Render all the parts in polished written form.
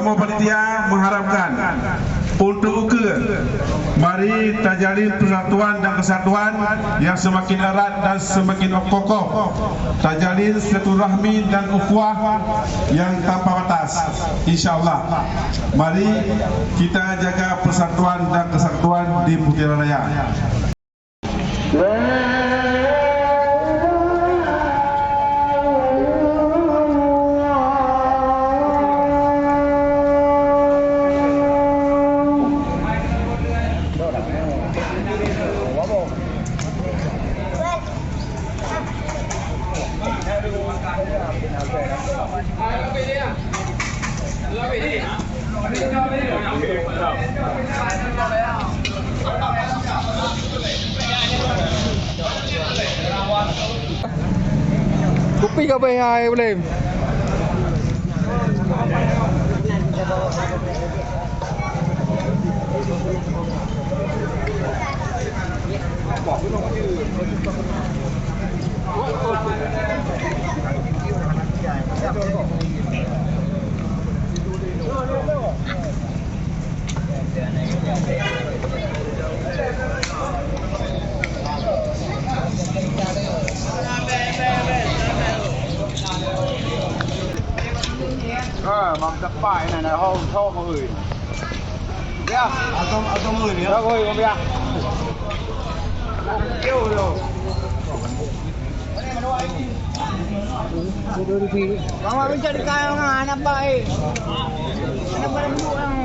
Kamu panitia mengharapkan untuk mari terjalin persatuan dan kesatuan yang semakin erat dan semakin kokoh, terjalin silaturahmi dan ukhuwah yang tanpa batas. InsyaAllah, mari kita jaga persatuan dan kesatuan di Putera Raya. Kopi ke apa boleh? Bằng tập bài này là hôm cho mọi người. Biết không? Không người nữa. Thôi không biết. Yêu rồi. Mama bisa dikaya ng anak ba eh. Anak ba ng buang.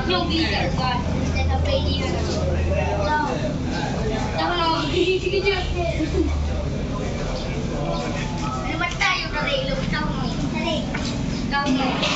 Yung visa ka. Instead of radio na. Tama na. Sige. Naman tayo na rin. Lumitaw mo. Dali. Dali.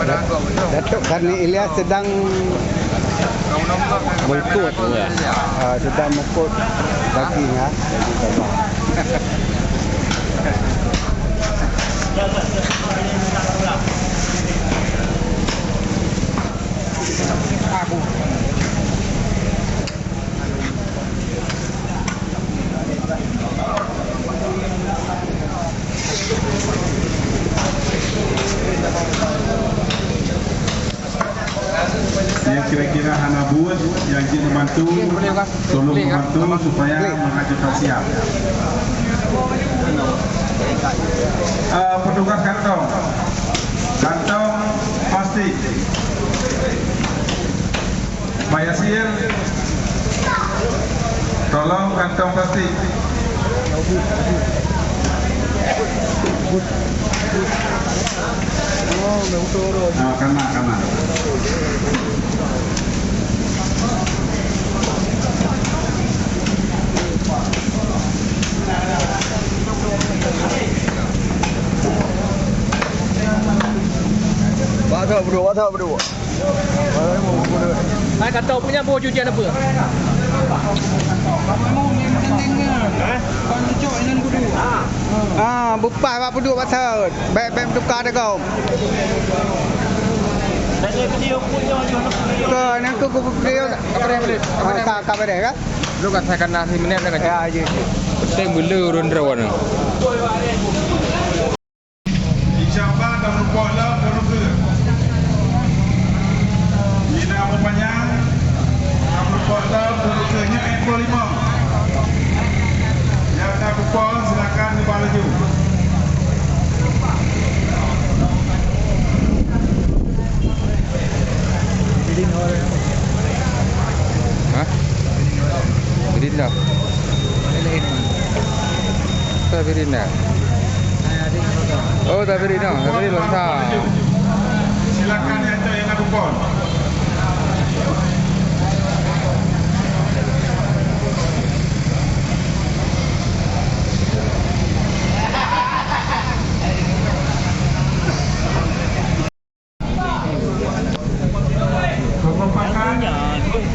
Datuk Karni Ilyas sedang mengikut sedang mengikut dagingnya daging kabah. Yang kira-kira hana buat yang jin membantu, tolong membantu supaya mengajukan siap. Petugas kantong pasti. Pak Yasir, tolong kantong pasti. Kena. What berdua. Hai kata punya bawa cucian apa? Bupai apa berdua pasal. Baik tukar dah kau. Ke nak ke video kabar dia kan? Lu katakan nasi menit dah Ya kan. je. Penting bela rundrawan. InsyaAllah dah berpuasa terus. Ini nama panjang. Dah berpuasa terusnya ekor 5. Yang dah berpuasa silakan dibalik. Hah? Birinda. Tak birinda. Oh, tak birinda. Tak birinda lontar. Silakan yang nak berpuasa.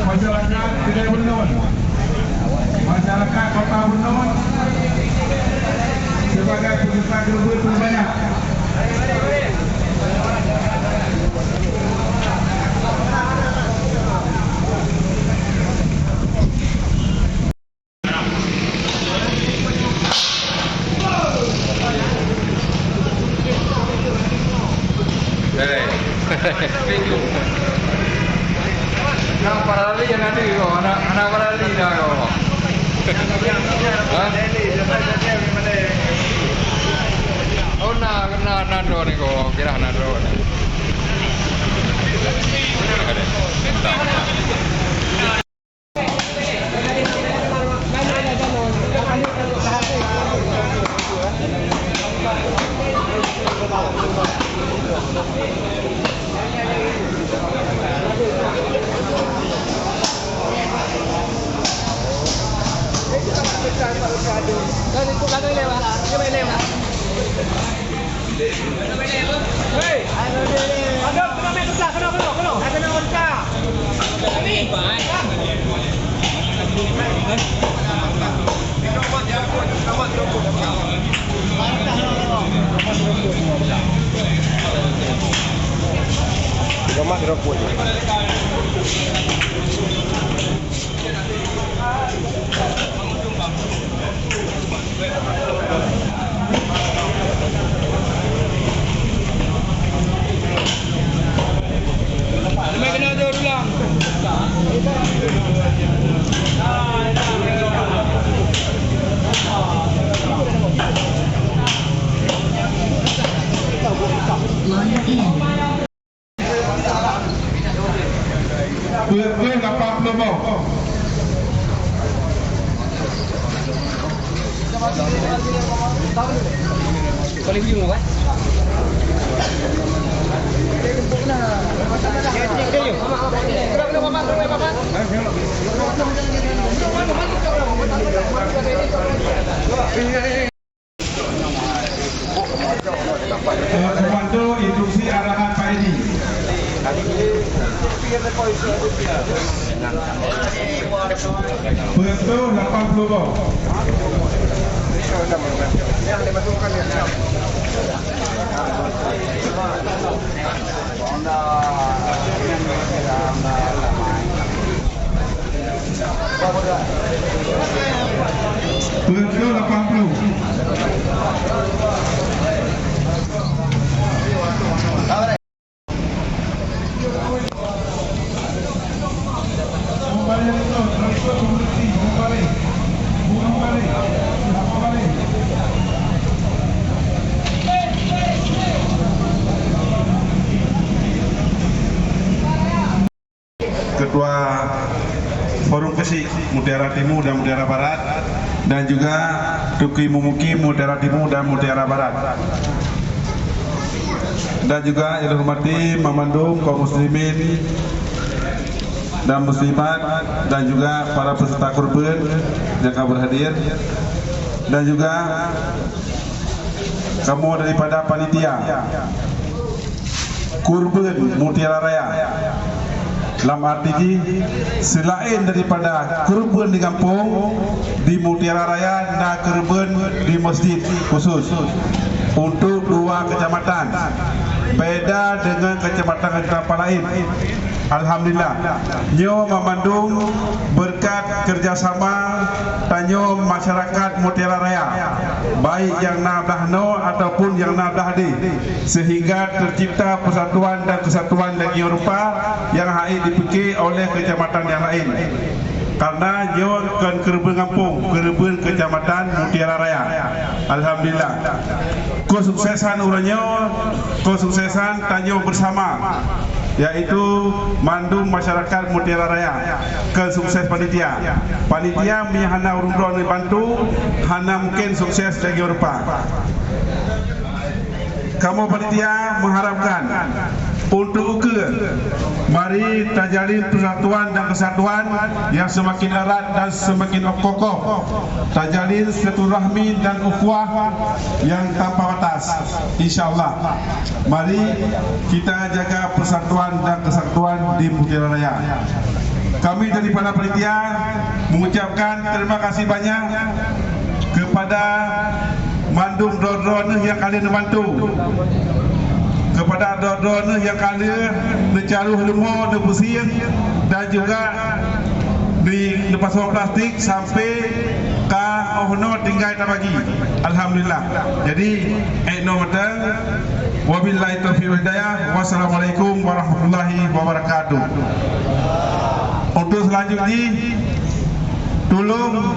Masyarakat Kedai Benun, masyarakat Kota Benun sebagai peserta global terbanyak. Nak parali yang ada kau, anak parali dah kau. Oh nak do ni kau, kira nak do ni. Dan ikut belakang ni Pak. Dia main lem. Hei, ada kena main sebelah, kena. Kena onca. Ini. Gamak rokok. Mai kena ada ulang. Kuih 80 bau. Boleh view kan? Membantu instruksi arahan Pak Edi. Pengetu 80 bawah. Yang dimasukkan ya. Pengetu 80. Ketua Forum Kesik Mutiara Timur dan Mutiara Barat, dan juga Tuki Mumuki Mutiara Timur dan Mutiara Barat, dan juga yang dihormati Mamandung kaum muslimin dan muslimat, dan juga para peserta kurban yang akan berhadir, dan juga kamu daripada panitia kurban Mutiara Raya. Dalam arti selain daripada kurban di kampung di Mutiara Raya dan kurban di masjid khusus untuk 2 kecamatan, beda dengan kecamatan-kecamatan lain. Alhamdulillah, nyo memandung berkat kerjasama tanyo masyarakat Mutiara Raya, baik yang nadah no ataupun yang nadah di, sehingga tercipta persatuan dan kesatuan lagi rupa yang hai dipikir oleh kecamatan yang lain. Karena nyo kan kerben kampung, kerben kecamatan Mutiara Raya. Alhamdulillah, kesuksesan uranyo, kesuksesan tanyo bersama, yaitu mandung masyarakat Mutiara Raya, kesukses panitia. Panitia mihana urun bantu, hana mungkin sukses lagi rupa. Kamu panitia mengharapkan untuk mari terjalin persatuan dan kesatuan yang semakin erat dan semakin kokoh, terjalin silaturahmi dan ukhuwah yang tanpa batas. InsyaAllah, mari kita jaga persatuan dan kesatuan di Mutiara Raya. Kami daripada panitia mengucapkan terima kasih banyak kepada mandung dor-dor yang kalian bantu, kepada dor-dor yang kalian dicaruh lemah, dipusing, dan juga di lepas plastik sampai ke ohno tinggal tak bagi. Alhamdulillah. Jadi no matang. Wabillahi taufiq wal hidayah. Wassalamualaikum warahmatullahi wabarakatuh. Untuk selanjutnya, tolong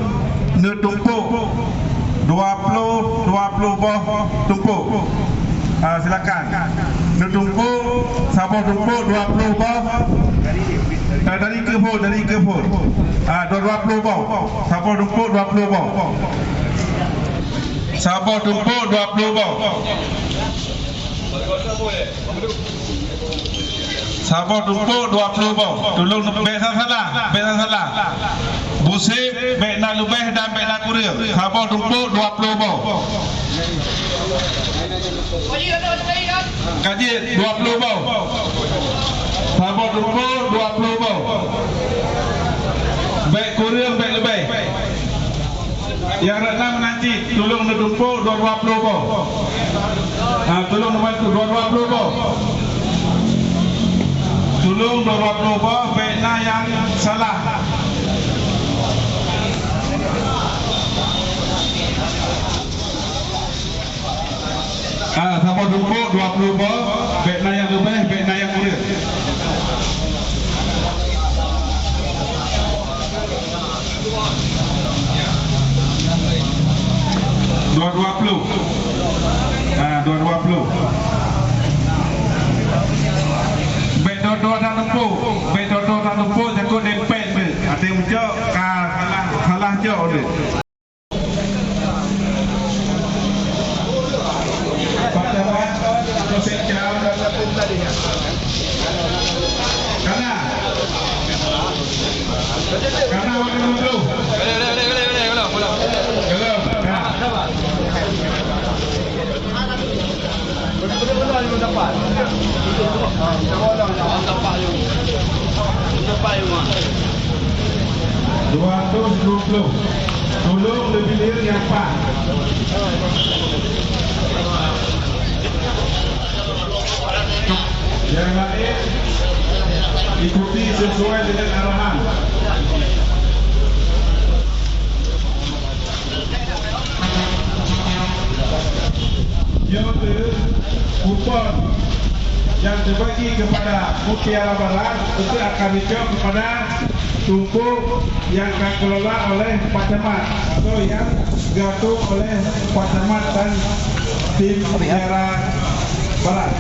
netumpuk 20 boh tumpuk. Silakan. Netumpuk, sabar tumpuk 20 boh. Dari ke pur. 20 boh. Sabar tumpuk 20 boh. Sabar tumpuk 20 boh. Sabar tumpuk 20 boh. Tolong salah. Busib, baik nak lebih dan baik nak kurang. Sabar tumpuk 20 boh. Kaji 20 boh. Sabar tumpuk 20 boh. Baik kurang, baik lebih. Yang renang nanti tolong tumpuk 20 boh. Tolong membantu 20 boh. Tolong 20 boh, baik nak yang salah. Sama tumpuk 20 boh, baik nak yang lebih, baik nak yang kurang. Dua-20. 220. Baik dua-dua tak tumpuk. Baik dua-dua tak tumpuk, jago dempet ke. Ada yang mencok, salah jok dia. Karena waktu dulu. Belum dapat. 220. Tolong lebih lihat yang pas. Yang lain ikuti sesuai dengan arahan. Yang kupon yang dibagi kepada Mutiara Barat itu akan dijual kepada tungku yang akan kelola oleh Pak Camat atau yang diatur oleh Pak Camat dan tim Mutiara Barat.